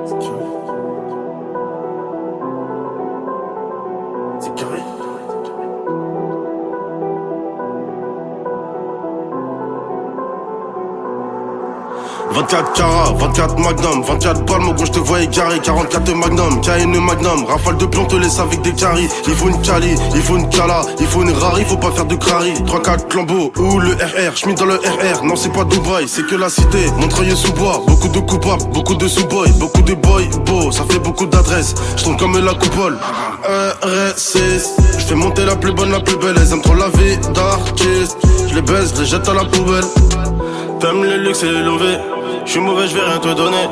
C'est carré. 24 carats, 24 magnum, 24 balles, mon gros, je te vois égaré. 44 magnum, KN magnum, rafale de plomb, te laisse avec des caries. Il faut une cali, il faut une cala, il faut une rari, faut pas faire de crari. 3-4 lambeaux, ou le RR, j'mets dans le RR. Non, c'est pas Dubaï, c'est que la cité. Montreuil sous bois, beaucoup de coupables, beaucoup de sous-boys, beaucoup de boys, beau, ça fait beaucoup d'adresses. J'tombe comme la coupole. RSS, j'fais monter la plus bonne, la plus belle. Elles aiment trop la vie d'artiste. J'les baise, j'les jette à la poubelle. T'aimes le luxe et les lovés. J'suis mauvais, j'vais rien te donner.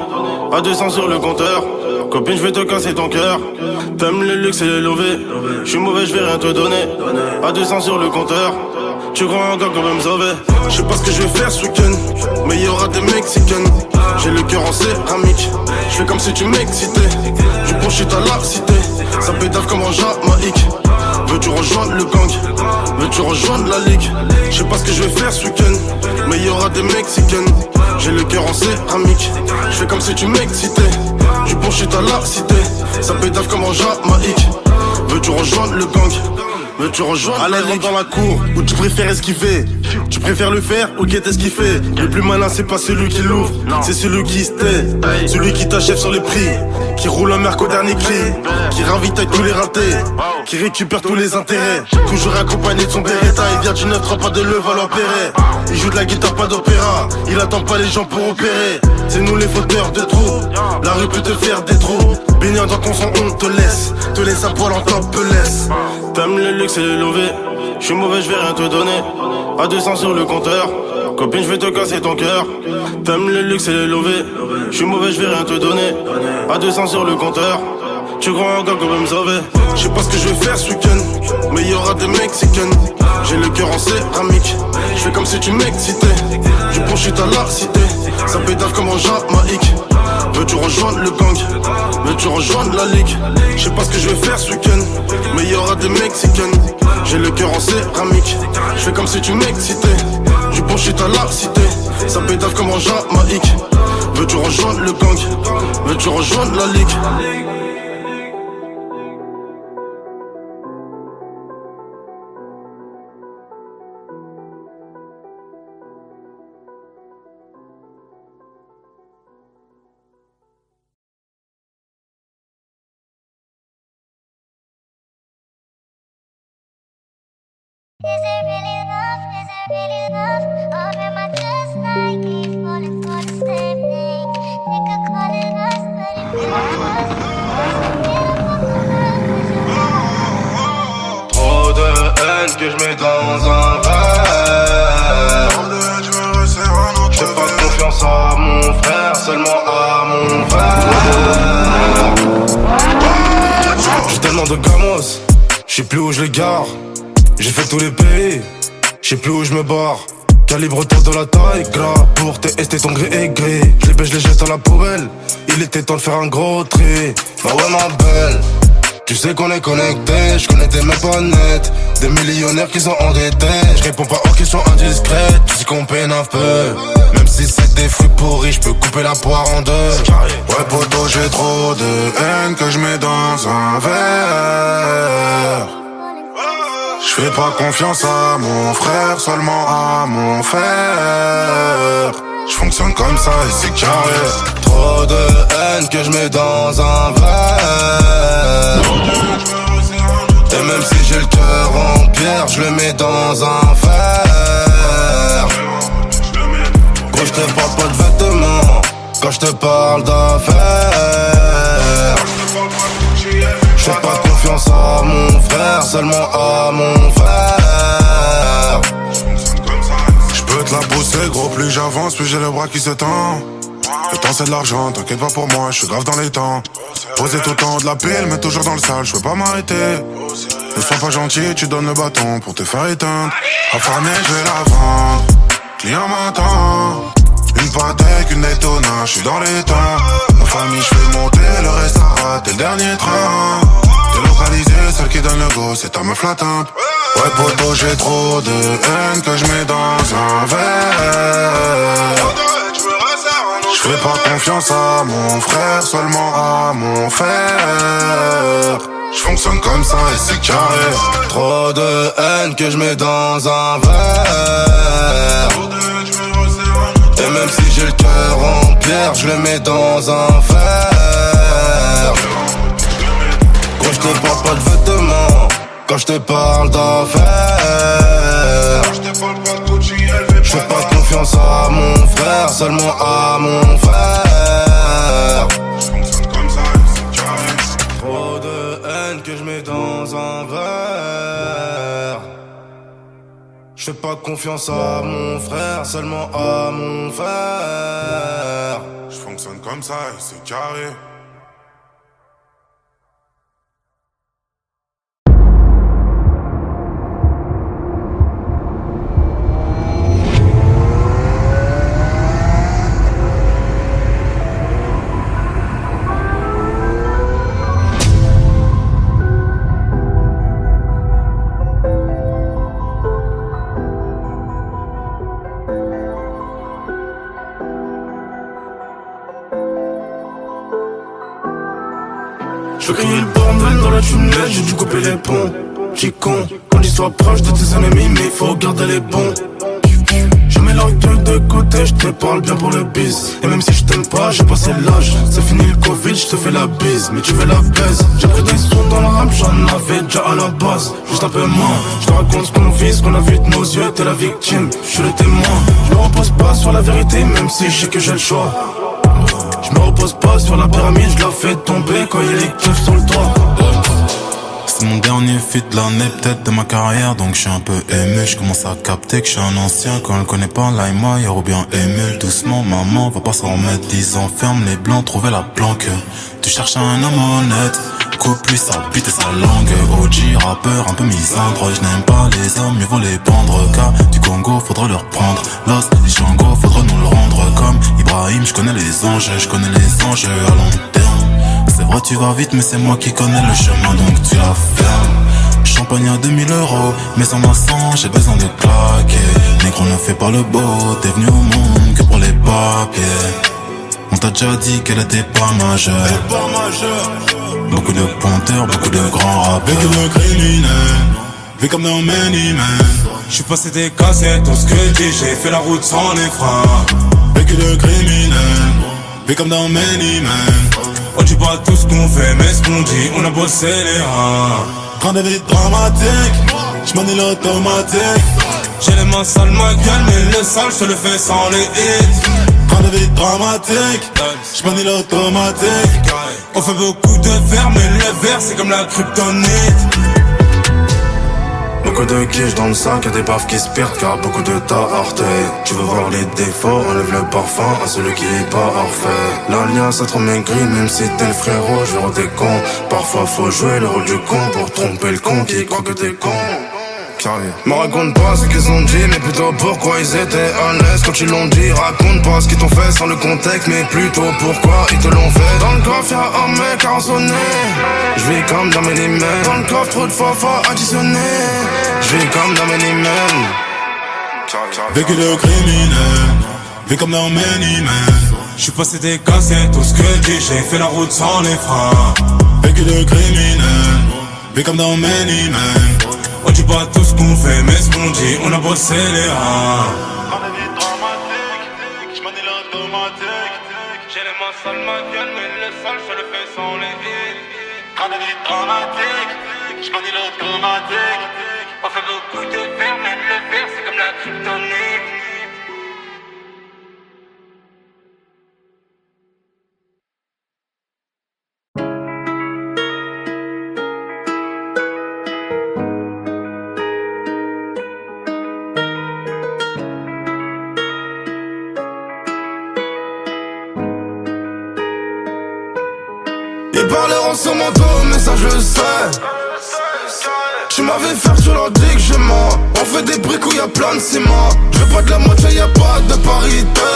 À 200 sur le compteur. Copine, j'vais te casser ton cœur. T'aimes le luxe et les lovés. J'suis mauvais, j'vais rien te donner. À 200 sur le compteur. Tu crois encore qu'on va me sauver? J'sais pas ce que je vais faire ce week-end, mais y'aura des Mexicaines. J'ai le cœur en céramique. J'fais comme si tu m'excitais. Du bon shit à la cité. Ça pédave comme en Jamaïque. Veux-tu rejoindre le gang? Veux-tu rejoindre la ligue? J'sais pas ce que je vais faire ce week-end, mais y'aura des Mexicaines. J'ai le cœur en céramique. J'fais comme si tu m'excitais. Du bon shit à la cité. Ça pédave comme en Jamaïque. Veux-tu rejoindre le gang? Veux-tu rejoindre? Allez, rentre dans la cour, ou tu préfères esquiver? Tu préfères le faire ou guetter ce qu'il fait? Le plus malin, c'est pas celui qui l'ouvre, c'est celui qui se tait. Celui qui t'achève sur les prix, qui roule un merc au dernier cri, qui ravitaille tous les ratés, qui récupère tous les intérêts. Toujours accompagné de son Beretta, il vient du 9-3, pas de Levallois Perret. Il joue de la guitare, pas d'opéra, il attend pas les gens pour opérer. C'est nous les fauteurs de trous, la rue peut te faire des trous. Baignant dans ton sang, on te laisse à poil en top laisse. T'aimes le luxe et les lovés. J'suis mauvais, j'vais rien te donner. À 200 sur le compteur. Copine, j'vais te casser ton cœur. T'aimes le luxe et les lovés. J'suis mauvais, j'vais rien te donner. À 200 sur le compteur. Tu crois encore qu'on va me sauver? J'sais pas ce que je vais faire ce week-end, mais y'aura des Mexicaines. J'ai le cœur en céramique. J'fais comme si tu m'excitais. Du bon shit à la cité. Ça pédave comme en Jamaïque. Veux-tu rejoindre le gang? Veux-tu rejoindre la ligue? J'sais pas ce que je vais faire ce week-end, mais y'aura des Mexicaines. J'ai le cœur en céramique. J'fais comme si tu m'excitais. Du bon shit à la cité. Ça pédave comme en Jamaïque. Veux-tu rejoindre le gang? Veux-tu rejoindre la ligue? Is it really love? Is it really love? Or am I just naive, falling for the same thing? They could call it lust, but it really was. Trop de haine que je mets dans un verre. Trop de haine, je me resserre un autre J'ai pas confiance à mon frère, seulement à mon frère. J'ai tellement de gamos, j'sais plus où je les gare. J'ai fait tous les pays, j'sais plus où je me barre. Calibre-toi de la taille, gras. Pour tester ton gré et gris. Je les baisse, je les jette à la poubelle. Il était temps de faire un gros tri. Bah ouais ma belle, tu sais qu'on est connectés. Je connais tes mêmes pas net. Des millionnaires qui sont endettés. Je réponds pas aux questions indiscrètes. Tu sais qu'on peine un peu. Même si c'est des fruits pourris, je peux couper la poire en deux. Ouais poto, j'ai trop de haine que je mets dans un verre. Je fais pas confiance à mon frère, seulement à mon frère. Je fonctionne comme ça et c'est carré. Trop de haine que je mets dans un verre. Et même si j'ai le cœur en pierre, je le mets dans un verre. Gros, je te parle pas de vêtements quand je te parle d'affaires. Je fais pas confiance à mon frère, seulement à mon frère. Je peux te la pousser gros, plus j'avance, plus j'ai le bras qui se tend. Le temps c'est de l'argent, t'inquiète pas pour moi, je suis grave dans les temps. Posé tout le temps de la pile, mais toujours dans le sale, je peux pas m'arrêter. Ne sois pas gentil, tu donnes le bâton pour te faire éteindre. Affamé, je vais la vendre, client m'attend. Une patek, une Daytona, je suis dans les temps. Ma famille, je fais monter, le reste a raté le dernier train. Délocalisé, celle qui donne le go, c'est ta meuf latente. Ouais poto, j'ai trop de haine que je mets dans un verre. Je fais pas confiance à mon frère, seulement à mon frère. Je fonctionne comme ça et c'est carré. Trop de haine que je mets dans un verre. Et même si j'ai le cœur en pierre, je le mets dans un verre. Quand je te parle pas de vêtements, quand je te parle d'affaires, je fais pas confiance à mon frère, seulement à mon frère. Trop de haine que je mets dans un verre. Je fais pas confiance à mon frère, seulement à mon frère. Je fonctionne comme ça et c'est carré. Je veux crier le bordel dans la tunnel, j'ai dû couper les ponts. J'suis con, quand j'y sois proche de tes ennemis, mais faut garder les bons. Je mets l'orgueil de côté, je te parle bien pour le bis. Et même si je t'aime pas, j'ai passé l'âge. C'est fini le Covid, je te fais la bise, mais tu veux la baise. J'ai pris des sons dans la rame, j'en avais déjà à la base. Juste un peu moins, je te raconte ce qu'on vit, ce qu'on a vu de nos yeux, t'es la victime, je suis le témoin. Je me repose pas sur la vérité, même si je sais que j'ai le choix. Je me repose pas sur la pyramide, je la fais tomber quand il y a les keufs sur le toit. C'est mon dernier feat de l'année, peut-être de ma carrière, donc je suis un peu ému. Je commence à capter que je suis un ancien. Quand elle connaît pas LimeWire ou bien émule. Doucement maman, va pas s'en remettre. 10 ans, ferme les blancs, trouver la planque. Tu cherches un homme honnête, coupe-lui sa bite et sa langue. OG, rappeur, un peu misandre. Je n'aime pas les hommes, mieux vaut les pendre. Car du Congo, faudra leur prendre. Lost, les Django, faudra nous le rendre. Comme Ibrahim, je connais les anges, je connais les anges à long terme. C'est vrai tu vas vite mais c'est moi qui connais le chemin donc tu la fermes. Champagne à 2000 €, mais sans ma sang j'ai besoin de claquer. Négro ne fait pas le beau, t'es venu au monde que pour les papiers. On t'a déjà dit qu'elle était pas majeure. Beaucoup de pointeurs, beaucoup de grands rappeurs. Vécu de criminel, vu comme dans Many Men. J'suis passé des cassettes, tout ce que dit, j'ai fait la route sans les freins. Vécu de criminel, vu comme dans Many Men. On dit pas tout ce qu'on fait, mais ce qu'on dit, on a bossé les reins. Train de vie dramatique, j'm'en ai l'automatique. J'ai les mains sales, ma gueule, mais le sale, je te le fais sans les hits. Train de vie dramatique, j'm'en ai l'automatique. On fait beaucoup de verre, mais le verre, c'est comme la kryptonite. Beaucoup de quiches dans le sac, y'a des baffes qui se perdent car beaucoup de tas heurté. Tu veux voir les défauts, enlève le parfum à celui qui est pas parfait. L'alliance a trop maigri, même si t'es le frérot, je vais t'es con. Parfois faut jouer le rôle du con pour tromper le con qui croit que t'es con. Me raconte pas ce qu'ils ont dit, mais plutôt pourquoi ils étaient à l'aise quand ils l'ont dit. Raconte pas ce qu'ils t'ont fait sans le contexte, mais plutôt pourquoi ils te l'ont fait. Dans le coffre y'a un mec à rançonner, j'vis comme dans mes limits. Dans le coffre trop de fois faut additionner, j'vis comme dans mes limits. Vécu de criminel, vu comme dans Many Men. J'suis passé des cassettes, tout ce que dit, j'ai fait la route sans les freins. Vécu de criminel, vu comme dans Many Men. On dit pas tout ce qu'on fait, mais ce qu'on dit, on a bossé les reins. Train de vie dramatique, j'm'en ai l'automatique. J'ai les mains sales, ma gueule, mais le sale, je le fais sans les hits. Train de vie dramatique, j'm'en ai l'automatique. On fait beaucoup de verre, mais le verre, c'est comme la kryptonite. Ils parleront sur mon dos, mais ça je le sais. Tu m'avais fait, tu leur dis que je mens. On fait des briques où y'a plein de ciment. Je veux pas de la moitié, y'a pas de parité.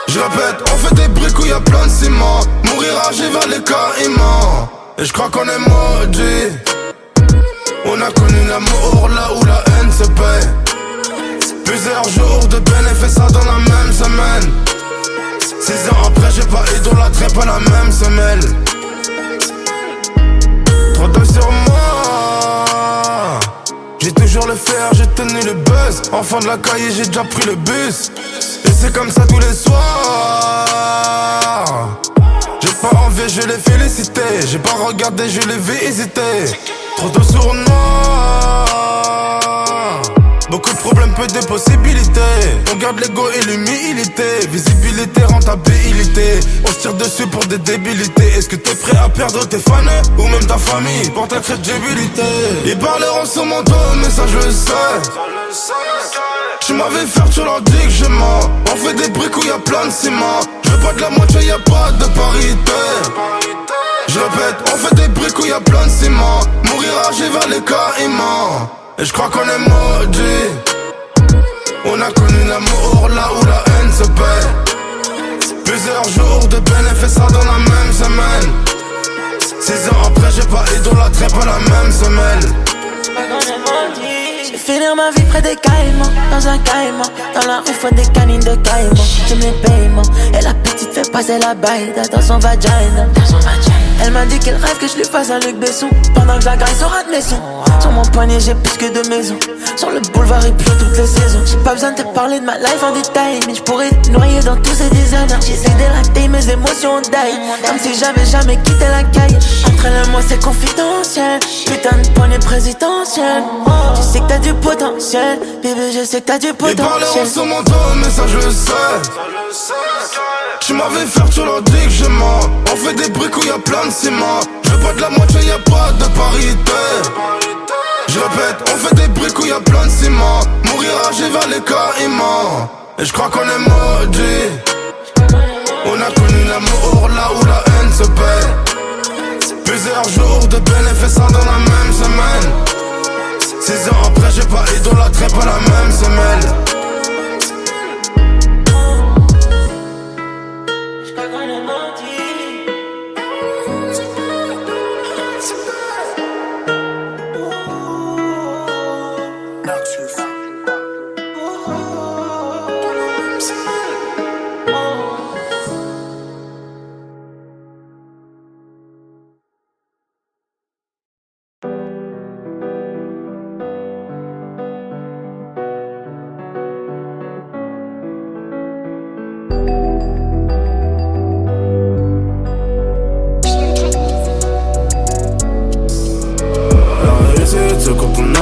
Je répète, on fait des briques où y'a plein de ciment. Mourir âgé vers les caïmans. Et je crois qu'on est maudit. On a connu l'amour là où la haine se paie. Plusieurs jours de bénéfices dans la même semaine. 6 ans après j'ai pas idolâtré, pas la même semelle. Trop d'œil sur moi. J'ai toujours le fer, j'ai tenu le buzz. Enfant de la cahier, j'ai déjà pris le bus. Et c'est comme ça tous les soirs. J'ai pas envie, je l'ai félicité. J'ai pas regardé, je l'ai vu hésiter. Trop de sournois. Beaucoup de problèmes, peu de possibilités. On garde l'ego et l'humilité. Visibilité, rentabilité. On se tire dessus pour des débilités. Est-ce que t'es prêt à perdre tes fans ou même ta famille pour ta crédibilité? Ils parleront sur mon dos, mais ça je le sais. Tu m'avais fait, tu leur dis que je mens. On fait des briques où y'a plein de ciment. Je veux pas de la moitié, y'a pas de parité. Je répète, on fait des briques où y'a plein de ciment. Mourir âgé vers les caïmans. Et je crois qu'on est maudits. On a connu l'amour là où la haine se paie. Plusieurs jours de bénéfices ça dans la même semaine. 6 ans après j'ai pas idolâtré, pas la même semelle. Je vais finir ma vie près des caïmans, dans un caïman. Dans la rue faut des canines de caïman. J'aime les paiements, et la petite fait passer la baille dans son vagina. Elle m'a dit qu'elle rêve que je lui fasse un Luc Besson. Pendant que je la graille sur un de mes sons. Sur mon poignet j'ai plus que 2 maisons. Sur le boulevard il pleut toutes les saisons. J'ai pas besoin de te parler de ma life en détail, mais je pourrais te noyer dans tous ces designers. J'essaie d'élater mes émotions d'ail, comme si j'avais jamais quitté la caille. Entre elle et moi c'est confidentiel. Putain de poignée présidentielle. Je sais que t'as du potentiel, bébé je sais que t'as du potentiel. Ils parleront sur mon dos, mais ça je le sais. Tu m'avais fait, tu leur dis que je mens. On fait des briques où y'a plein de ciment. Je veux pas de la moitié, y'a pas de parité. Je répète, on fait des briques où y'a plein de ciment. Mourir âgé vers les caïmans. Et je crois qu'on est maudits. On a connu l'amour là où la haine se paie. Plusieurs jours de bénéfices dans la même semaine. 6 ans après j'ai pas idolâtré, pas la même semelle.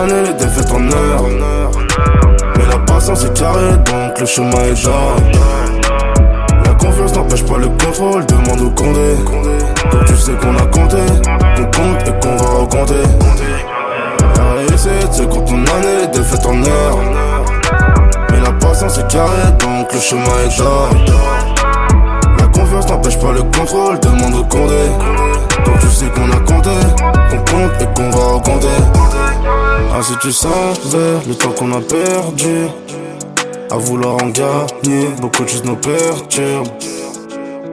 Les défaites en heure. Mais la patience est carrée, donc le chemin est genre. La confiance n'empêche pas le contrôle, demande au Condé. Donc tu sais qu'on a compté, qu'on compte et qu'on va recompter. La réussite c'est quand on a les défaites en heure. Mais la patience est carrée, donc le chemin est genre. La confiance n'empêche pas le contrôle, demande au Condé. Donc tu sais qu'on a compté, qu'on compte et qu'on va recompter. Ah si tu savais le temps qu'on a perdu à vouloir en gagner, beaucoup de choses nous perturbent.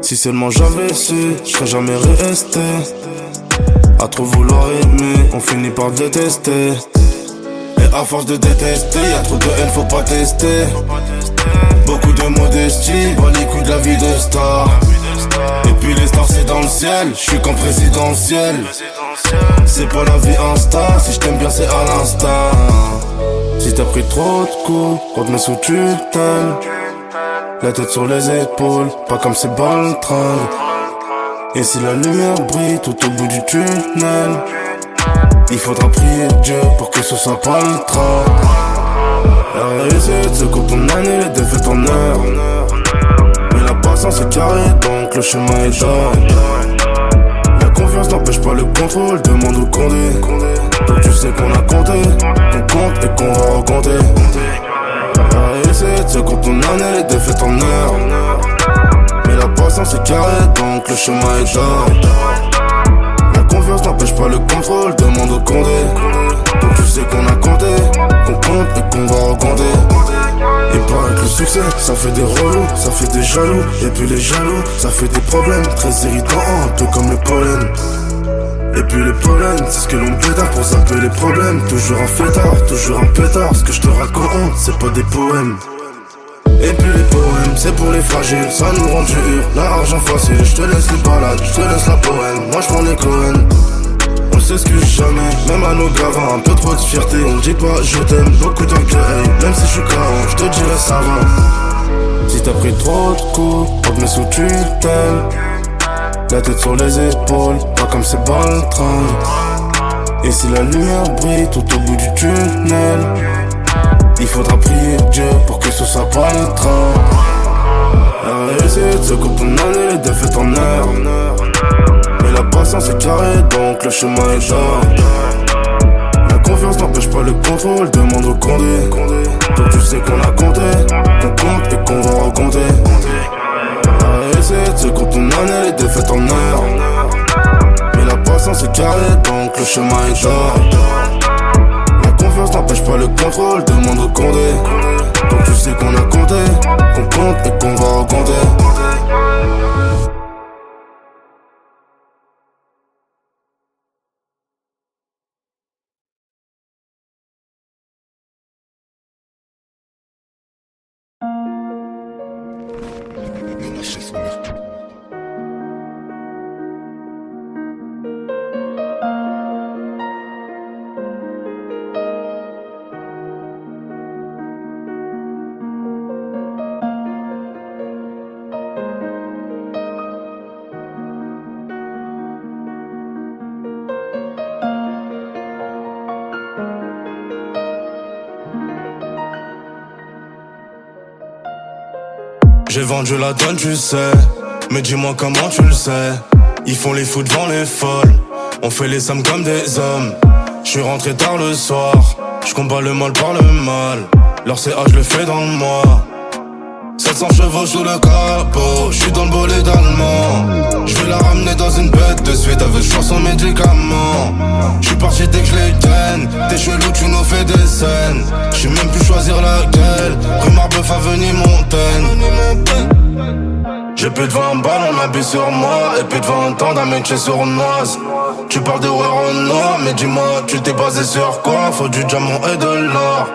Si seulement j'avais su, je serais jamais resté. À trop vouloir aimer, on finit par détester. Et à force de détester, y'a trop de haine, faut pas tester. Beaucoup de modestie, bas les couilles de la vie de star. Et puis les stars c'est dans le ciel, je suis qu'en présidentiel. C'est pas la vie Insta, si je t'aime bien c'est à l'instinct. Si t'as pris trop de coups, on te met sous tutelle. La tête sur les épaules, pas comme ces baltringues. Et si la lumière brille tout au bout du tunnel, il faudra prier Dieu pour que ce soit pas le train. La réussite c'est quand on a les défaites en heure. Mais la patience est carrée, donc le chemin est genre. La confiance n'empêche pas le contrôle, demande au Condé. Donc tu sais qu'on a compté, qu'on compte et qu'on va recompter. La réussite c'est quand on a les défaites en heure. Mais la patience est carrée, donc le chemin est genre. La confiance n'empêche pas le contrôle, demande au Condé. Donc tu sais qu'on a compté, qu'on compte et qu'on va recompter. Il paraît que le succès, ça fait des relous, ça fait des jaloux. Et puis les jaloux, ça fait des problèmes très irritants, un peu comme le pollen. Et puis le pollen, c'est ce que l'on pétard pour zapper les problèmes. Toujours un fêtard, toujours un pétard. Ce que je te raconte, c'est pas des poèmes. Et puis les poèmes, c'est pour les fragiles, ça nous rend dur. L'argent facile, je te laisse les balades, je te laisse la poème. Moi je prends les Cohen. On s'excuse jamais, même à nos gravats, un peu trop de fierté. On dit pas je t'aime, beaucoup d'orgueil. Même si je suis KO, je te dirais ça va. Si t'as pris trop de coups, on te met sous tutelle. La tête sur les épaules, pas comme ces balles train. Et si la lumière brille tout au bout du tunnel, il faudra prier Dieu pour que ce soit pas le train. La réussite se compte en années, les défaites en heures. Mais la patience est carrée, donc le chemin est d'or. La confiance n'empêche pas le contrôle, demande au Condé. Donc tu sais qu'on a compté, qu'on compte et qu'on va recompter. La réussite se compte en années, les défaites en heures. Mais la patience est carrée, donc le chemin est d'or. La confiance n'empêche pas le contrôle, demande au Condé. Donc tu sais qu'on a compté, qu'on compte et qu'on va recompter. J'ai vendu la donne, tu sais. Mais dis-moi comment tu le sais. Ils font les fous devant les folles. On fait les sommes comme des hommes. J'suis rentré tard le soir. J'combats le mal par le mal. Leur CA je le fais dans le mois. 700 chevaux sous le capot. J'suis dans le bolide allemand. J'vais la ramener dans une bête de suite avec je sans médicaments. J'suis parti dès que je les gagne. T'es chelou, tu nous fais des scènes. J'sais même plus choisir laquelle. Rue Marbeuf, avenue Montaigne. J'ai plus de 20 balles, on habille sur moi. Et plus de 20 ans d'un métier sournoise. Tu parles de Renoir, mais dis-moi, tu t'es basé sur quoi? Faut du diamant et de l'or.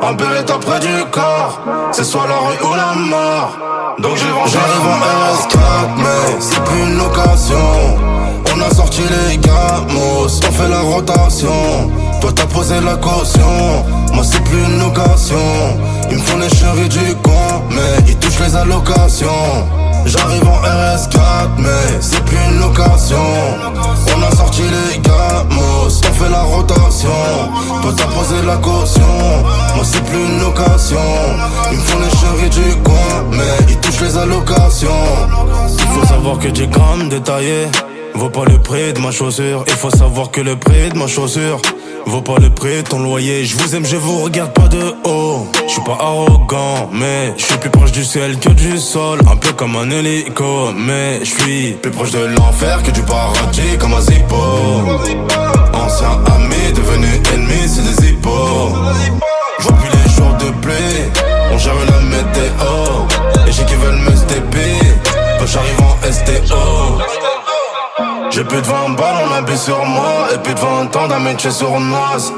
Un beretta près du corps. C'est soit la rue ou la mort. Donc j'arrive en RS4, mais c'est plus une location. On a sorti les gamos, on fait la rotation. Toi t'as posé la caution, moi c'est plus une location. Ils me font les chéris du coin, mais ils touchent les allocations. J'arrive en RS4, mais c'est plus une location. On a sorti les gamos, on fait la rotation. Toi t'as posé la caution, moi c'est plus une location. Ils me font les chéris du coin, mais ils touchent les allocations. Il faut savoir que j'ai grammes détaillé vaut pas le prix de ma chaussure. Il faut savoir que le prix de ma chaussure vaut pas le prix de ton loyer. Je vous aime, je vous regarde pas de haut. Je suis pas arrogant, mais je suis plus proche du ciel que du sol. Un peu comme un hélico, mais je suis plus proche de l'enfer que du paradis comme un zippo. Ancien ami devenu ennemi, c'est des hippos. Je vois plus les jours de pluie, on gère la météo. Et j'ai qui veulent me stepper, quand j'arrive en STO. J'ai plus de 20 balles, on habille sur moi. Et plus de 20 ans d'un métier sournoise.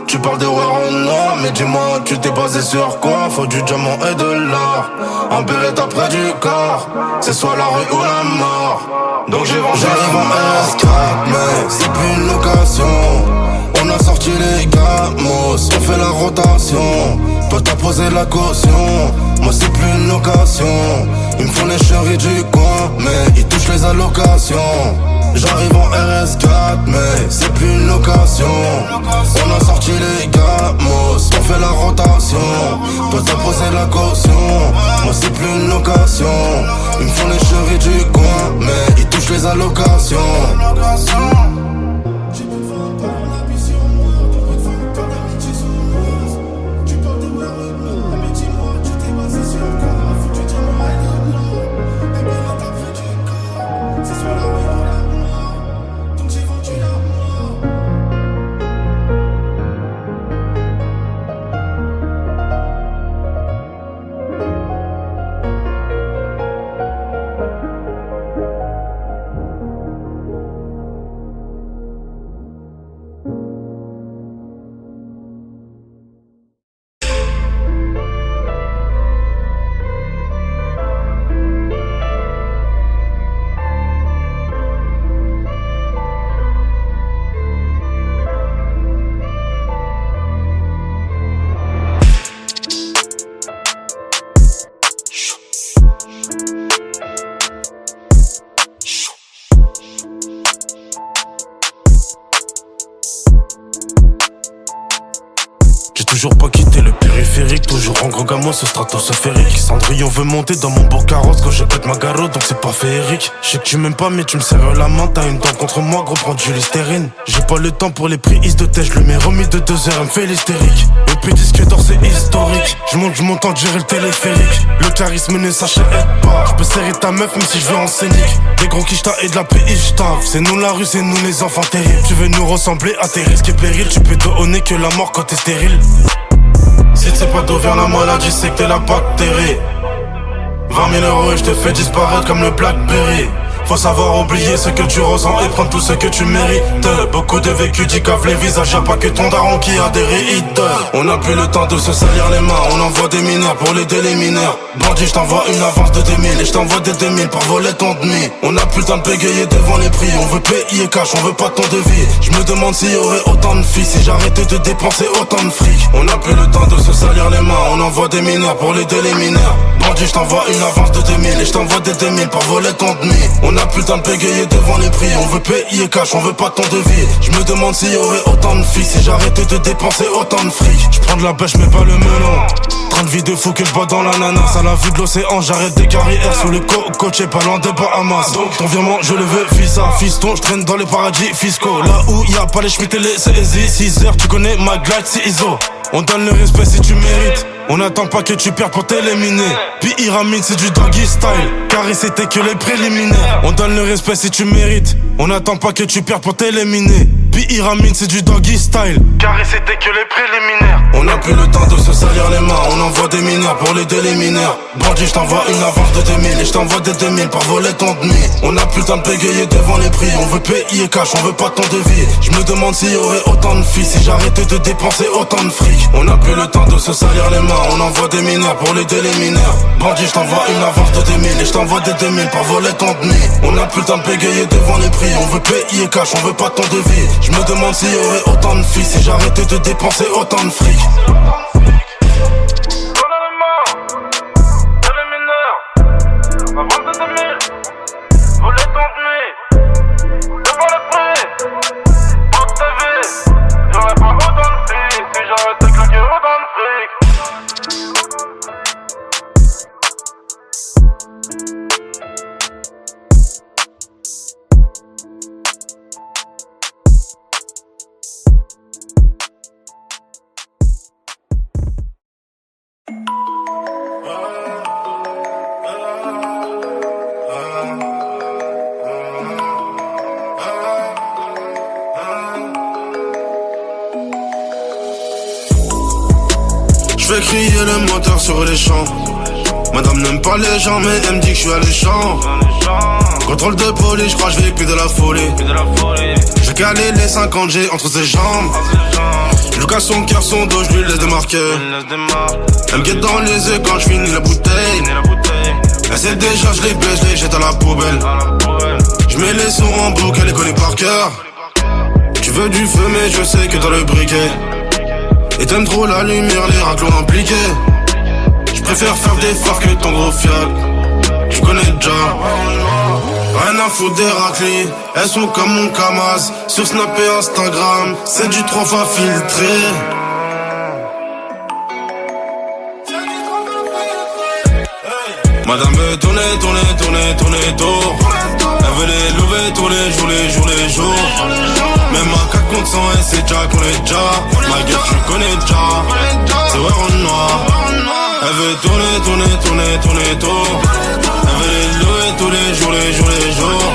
Tu parles de Renoir, mais dis-moi, tu t'es basé sur quoi? Faut du diamant et de l'or. Un beretta près du corps. C'est soit la rue ou la mort. Donc j'arrive en RS4, mais c'est plus une location. On a sorti les gamos, on fait la rotation. Toi t'as posé la caution, moi c'est plus une location. Ils me font les chéris du coin, mais ils touchent les allocations. J'arrive en RS4, mais c'est plus une location. On a sorti les gamos, on fait la rotation. Toi t'as posé la caution, moi c'est plus une location. Ils me font les chéris du coin, mais ils touchent les allocations. toujours pas quitté le périphérique. Toujours en gros gamos, ce stratosphérique. Cendrillon veut monter dans mon beau carrosse quand je pète ma garotte, donc c'est pas féerique. Je sais que tu m'aimes pas mais tu me serres la main. T'as une dent contre moi, gros, prends du Listerine. J'ai pas le temps pour les prises de tête. Je le mets remis de 2 heures, elle me fait l'hystérique. Et puis disque d'or c'est historique. Je monte en gérer le téléphérique. Le charisme ne s'achète pas. Je peux serrer ta meuf même si je vais en scénique. Des gros quicheta et de la PI j'tave. C'est nous la rue, c'est nous les enfants terribles. Tu veux nous ressembler à tes risques et périls. Tu peux donner que la mort quand t'es stérile. Si tu sais pas d'où vient la maladie, c'est que t'es la bactérie. 20 000 euros et je te fais disparaître comme le Blackberry. Faut savoir oublier ce que tu ressens et prendre tout ce que tu mérites. Beaucoup de vécu, d'y cave les visages, y'a pas que ton daron qui a des rides. On a plus le temps de se salir les mains, on envoie des mineurs pour les mineurs. Bandit, j't'envoie une avance de 2000 et j't'envoie des 2000 pour voler ton demi. On a plus le temps de bégayer devant les prix, on veut payer cash, on veut pas ton devis. J'me demande s'il y aurait autant de filles si j'arrêtais de dépenser autant de fric. On a plus le temps de se salir les mains, on envoie des mineurs pour les mineurs. Bandit, j't'envoie une avance de 2000 et j't'envoie des 2000 pour voler ton demi. On a plus le temps de bégayer devant les prix, on veut payer cash, on veut pas ton devis. Je me demande s'il y aurait autant de filles si j'arrêtais de dépenser autant de fric. Je prends de la pêche mais pas le melon. Train de vie de fou que je bois dans l'ananas. À la vue de l'océan, j'arrête des carrières sous le cocotier, pas loin des Bahamas. Donc ton virement, je le veux, fissa. Fiston, je traîne dans les paradis fiscaux. Là où y a pas les Schmitt et les CSI. 6 heures, tu connais ma glide, c'est ISO. On donne le respect si tu mérites. On n'attend pas que tu perds pour t'éliminer. Puis Pyramide c'est du doggy style. Carré c'était que les préliminaires. On donne le respect si tu mérites. On n'attend pas que tu perds pour t'éliminer. Puis Pyramide c'est du doggy style. Carré c'était que les préliminaires. On a plus le temps de se salir les mains. On envoie des mineurs pour les mineurs. Bandit, j't'envoie une avance de 2000 et j't'envoie des 2000 pour voler ton demi. On a plus le temps de bégayer devant les prix. On veut payer cash, on veut pas ton devis. Je me demande s'il y aurait autant de filles si j'arrêtais de dépenser autant de fric. On a plus le temps de se salir les mains. On envoie des mineurs pour les mineurs. Bandit, j't'envoie une avance de 2000 et j't'envoie des 2000 pour voler ton demi. On a plus le temps de bégayer devant les prix. On veut payer cash, on veut pas ton devis. Je me demande s'il y aurait autant de filles si j'arrêtais de dépenser autant de fric. J'fais crier le moteur sur les champs. Madame n'aime pas les gens mais elle me dit que je suis alléchant. Contrôle de police, j'crois que j'vais plus de la folie. J'ai calé les 50 G entre ses jambes. Je casse son cœur, son dos, j'lui laisse démarquer. Elle me guette dans les yeux quand j'finis la bouteille. Elle sait déjà, j'les baisse, j'les jette à la poubelle. J'mets les sons en boucle, elle les connaît par cœur. Tu veux du feu mais je sais que t'as le briquet. Et t'aimes trop la lumière, les raclons impliqués. J'préfère faire des phares que ton gros fiat. Tu connais déjà. Rien à foutre des raclis. Elles sont comme mon Kamaz. Sur Snap et Instagram, c'est du 3 fois filtré. Madame veut tourner, tour. Elle veut les lever tous les jours. Même à 4 contre 100, elle sait déjà qu'on est déjà. Ma gueule, tu connais déjà. C'est vrai en noir. Elle veut tourner, tour. Elle veut les lever tous les jours.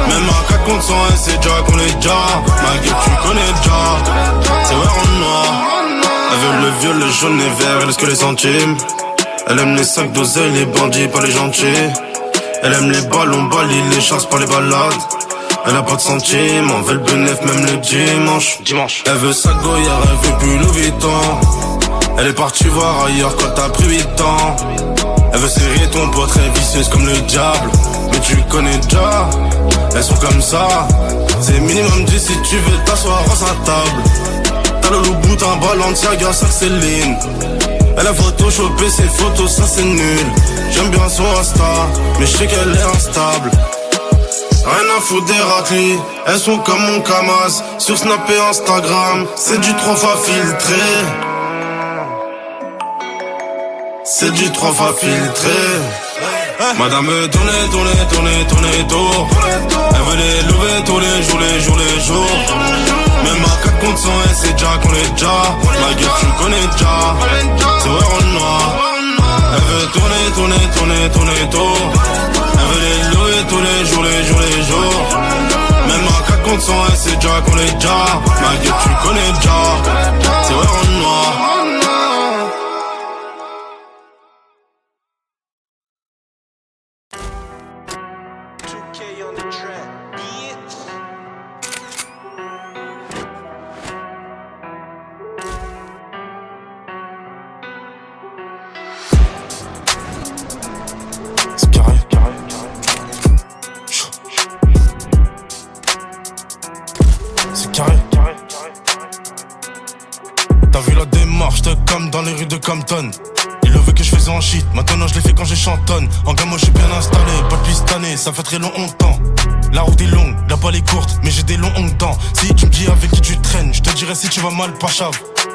Même à 4 contre 100, elle sait déjà qu'on est déjà. Ma gueule, tu connais déjà. C'est vrai en noir. Elle veut le viol, le jaune et vert, elle laisse que les centimes. Elle aime les sacs d'oseille, les bandits, pas les gentils. Elle aime les ballons, balis, les chasses, pas les balades. Elle a pas de sentiments, veut le bénéf même le dimanche. Elle veut sa Goyard, elle veut plus Louis Vuitton. Elle est partie voir ailleurs quand t'as pris 8 ans. Elle veut serrer ton poids très vicieuse comme le diable. Mais tu connais déjà, elles sont comme ça. C'est minimum 10 si tu veux t'asseoir à sa table. T'as le loup un Balenciaga, ça c'est Céline. Elle a photoshopé ses photos, ça c'est nul. J'aime bien son Insta, mais je sais qu'elle est instable. Rien à foutre des raclis, elles sont comme mon Kamaz. Sur Snap et Instagram, c'est du 3 fois filtré. C'est du 3 fois filtré. Madame veut tourner tour. Elle veut les lever tous les jours. Même à 4 contre 100, elle sait déjà qu'on est déjà. Ma gueule tu connais déjà. C'est vrai en noir. Elle veut tourner tour. Elle veut les lever tous les jours. Même à 4 contre 100, elle sait déjà qu'on est déjà. Ma gueule tu connais déjà. C'est vrai en noir. T'as vu la démarche, t'es comme dans les rues de Compton. Il le veut que je faisais en shit, maintenant je l'ai fait quand j'ai chantonne. En gamme moi je suis bien installé, pas depuis cette année, ça fait très longtemps. La route est longue, la balle est courte, mais j'ai des longs dents. Si tu me dis avec qui tu traînes, je te dirai si tu vas mal pacha.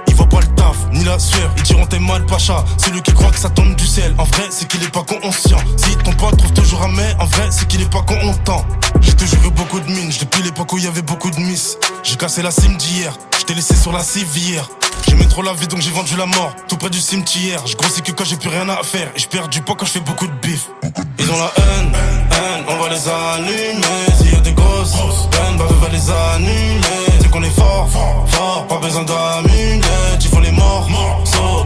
Il voit pas le taf, ni la sueur, ils diront t'es mal pacha. Celui qui croit que ça tombe du ciel, en vrai c'est qu'il est pas conscient. Si ton pote trouve toujours un mais, en vrai c'est qu'il est pas content. J'ai toujours eu beaucoup de mines, depuis l'époque où il y avait beaucoup de miss. J'ai cassé la cime d'hier, je t'ai laissé sur la civière. J'aimais trop la vie donc j'ai vendu la mort, tout près du cimetière. Je grossis que quand j'ai plus rien à faire, et je perds du poids quand je fais beaucoup de bif. Ils ont la haine, on va les allumer. S'il y a des grosses peines, bah on va les annuler. C'est qu'on est fort, pas besoin d'amulettes. Ils font les morts,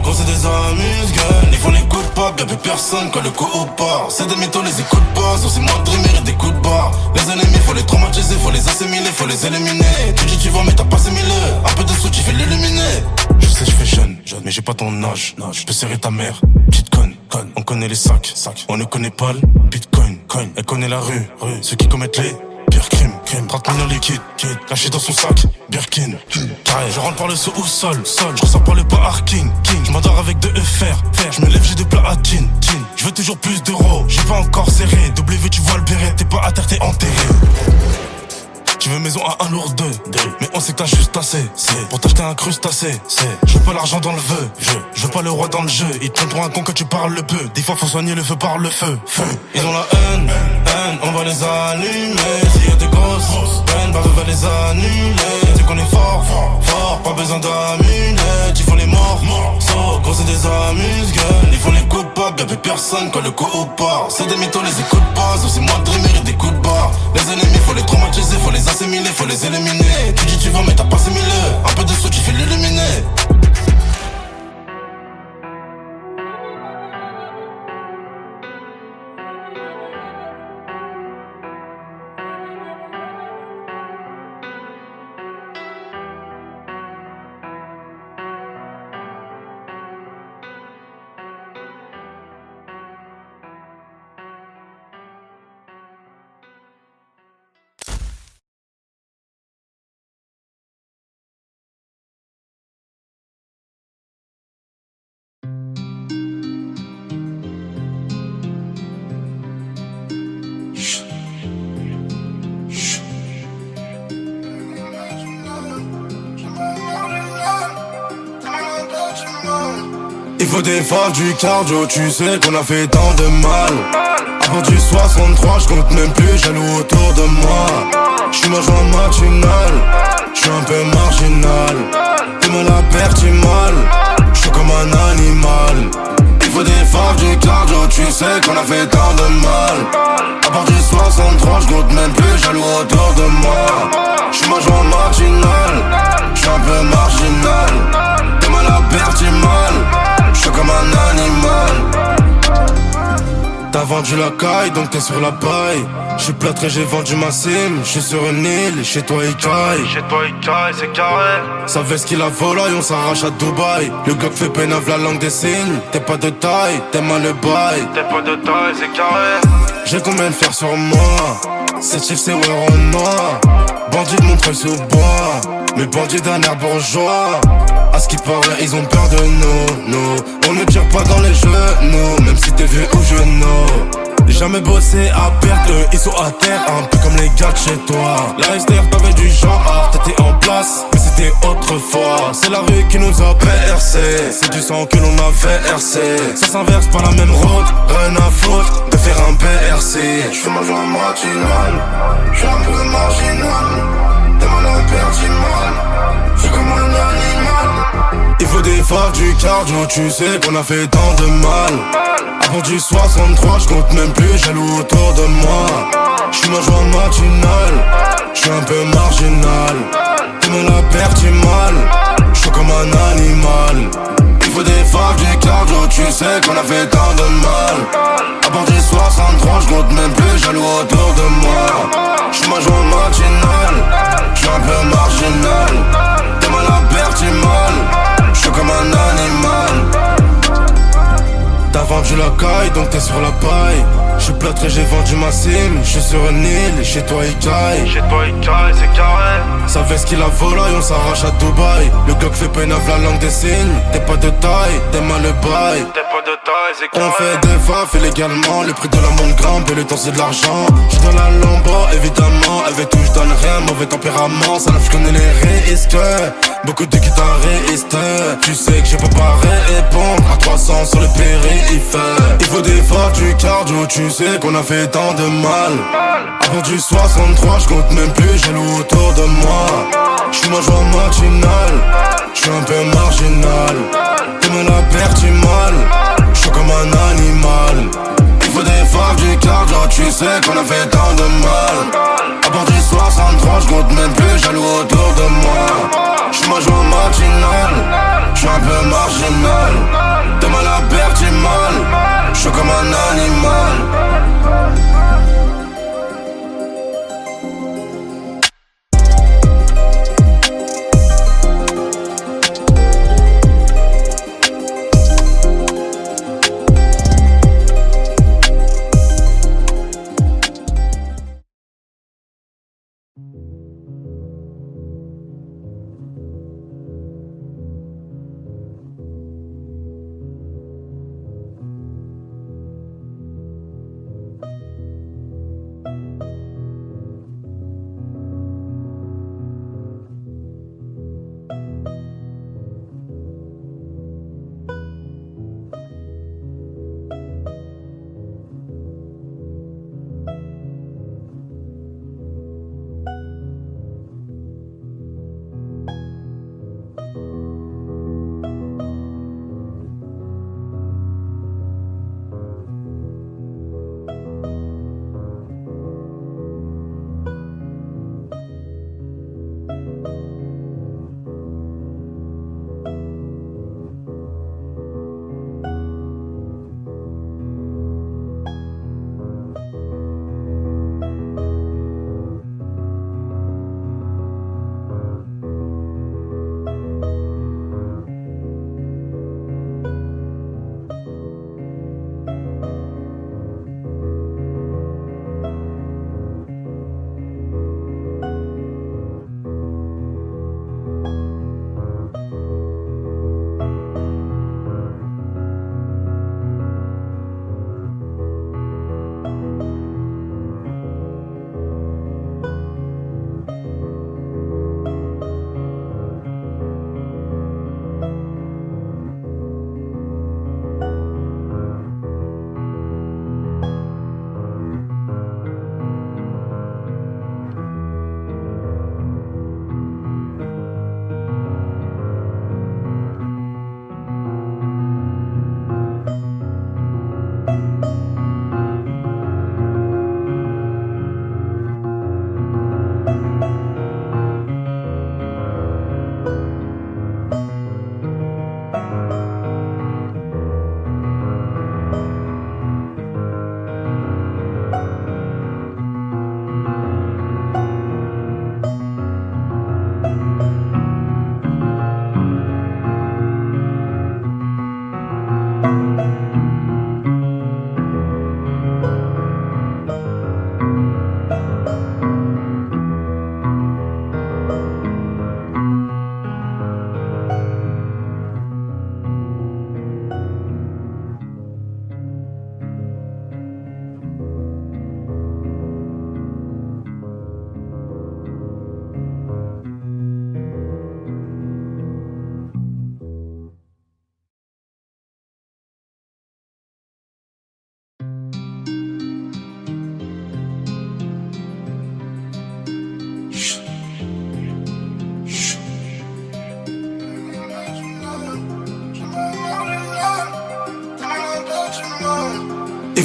gros c'est des amuse-gueules. Ils font les coups de pop, y'a plus personne quand le coup part. C'est des mythos, les écoute pas, sauf c'est moi de dreamer et des coups de barre. Les ennemis faut les traumatiser, faut les assimiler, faut les éliminer. Tu dis tu vas mais t'as pas similé, un peu de sous tu fais l'illuminer. Je sais je fais jeune, mais j'ai pas ton âge. Je peux serrer ta mère, petite conne. On connaît les sacs, on ne connaît pas le bitcoin. Elle connaît la rue, ceux qui commettent les pires crimes. 30 millions liquide, caché dans son sac, Birkin. Je rentre par le sous-sol, je ressors par le parking. Je m'endors avec de fer, je me lève j'ai des platines. Je veux toujours plus d'euros, j'ai pas encore serré. W tu vois le béret, t'es pas à terre, t'es enterré. Tu veux maison à 1 lourd 2, mais on sait que t'as juste assez. C'est pour t'acheter un crustacé. Je veux pas l'argent dans le vœu, je veux pas le roi dans le jeu. Ils te prennent pour un con que tu parles le peu. Des fois faut soigner le feu par le feu. Ils ont la haine, on va les allumer. S'il y a des grosses peines, bah on va les annuler. C'est qu'on est fort, pas besoin d'amulettes. Ils font les morts, gros c'est des amuse-gueules. Ils font les coups de pop, y'a plus personne quand le coup part. C'est des mythos, les écoute pas, sauf c'est moi de dreamer et des coups de barre. Les ennemis faut les traumatiser, faut les assimiler, faut les éliminer. Tu dis tu vas mais t'as pas assimilé, un peu de sous tu fais l'illuminer. Il faut défendre du cardio, tu sais qu'on a fait tant de mal. Avant du 63, je compte même plus jaloux autour de moi. J'suis ma joie matinale, j'suis un peu marginal. T'es mal à perdre, t'es mal, j'suis comme un animal. Il faut défendre du cardio, tu sais qu'on a fait tant de mal. À part du 63, je compte même plus jaloux autour de moi. J'suis ma joie matinale, j'suis un peu marginal. T'es mal à perdre, t'es mal, j'suis comme un animal. T'as vendu la caille donc t'es sur la paille. J'suis plâtré, j'ai vendu ma sim. J'suis sur une île, chez toi il caille. Chez toi il caille, c'est carré. Sa veste qu'il a volaille, on s'arrache à Dubaï. Le gars fait pénave la langue des signes. T'es pas de taille, t'es mal le bail. T'es pas de taille, c'est carré. J'ai combien de fer sur moi. Cette chiffre c'est ouais en noir. Bandit de mon sous bois. Mais bandits d'un air bourgeois. À ce qui paraît ils ont peur de nous. On ne tire pas dans les genoux, même si t'es vieux ou genou. Jamais bossé à perdre, ils sont à terre, un peu comme les gars de chez toi. La Esther t'avait du genre, t'étais en place, mais c'était autrefois. C'est la rue qui nous a percé, c'est du sang que l'on a versé. Ça s'inverse par la même route, rien à foutre de faire un BRC. J'fais ma joie matinale, j'suis un peu marginal. Demande à perdre du mal, j'suis comme un animal. Il faut des phares, du cardio, tu sais qu'on a fait tant de mal. Avant du 63, j'compte même plus jaloux autour de moi. J'suis ma joie matinale, j'suis un peu marginal. Demain la perte du mal, j'suis comme un animal. Il faut des phares, du cardio, tu sais qu'on a fait tant de mal. Avant du 63, j'compte même plus jaloux autour de moi. J'suis ma joie matinale, j'suis un peu marginal. Demain la perte du mal, j'suis comme un animal. T'as vendu la caille, donc t'es sur la paille. J'suis plâtré, j'ai vendu ma cime. J'suis sur une île, chez toi il caille. Chez toi il caille, c'est carré. Ça fait ce qu'il a volaille, on s'arrache à Dubaï. Le Glock fait peine la langue des signes. T'es pas de taille, t'es mal le bail. T'es pas de taille, c'est carré. On fait des faf illégalement. Le prix de la montre grimpe et le temps c'est de l'argent. J'suis dans la lambeau, évidemment. Elle veut tout, j'donne rien, mauvais tempérament. Ça je connais les risques. Beaucoup de guitaristes. Tu sais que j'ai pas pareil répondre à 300 sur le périph'. Il faut des phares, du cardio, tu sais qu'on a fait tant de mal. Avant du 63, j'compte même plus jaloux autour de moi. J'suis ma joie matinale, j'suis un peu marginal. Demain la perte du mal, j'suis comme un animal. Il faut des phares, du cardio, tu sais qu'on a fait tant de mal. Avant du 63, j'compte même plus jaloux autour de moi. J'suis ma joie matinale, j'suis un peu marginal. Demain la perte du mal, j'suis comme un animal.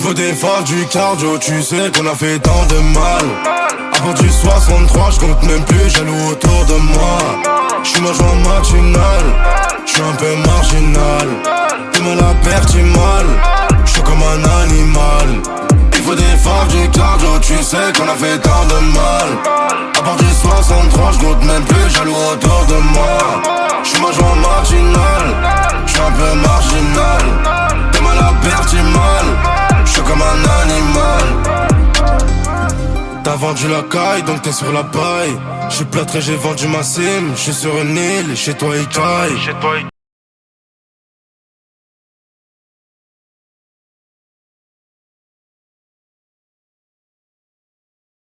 faut des phases, du cardio, tu sais qu'on a fait tant de mal. Avant du 63, je compte même plus jaloux autour de moi. J'suis ma joie matinale, j'suis un peu marginal. T'es mal à perte mal, j'suis comme un animal. Il faut des phases, du cardio, tu sais qu'on a fait tant de mal. Avant du 63, je compte même plus jaloux autour de moi. J'suis ma joie matinale, j'suis un peu marginal. T'es mal à perte mal, j'suis comme un animal. T'as vendu la caille, donc t'es sur la paille. J'suis plâtré, j'ai vendu ma sim. J'suis sur une île, chez toi il caille.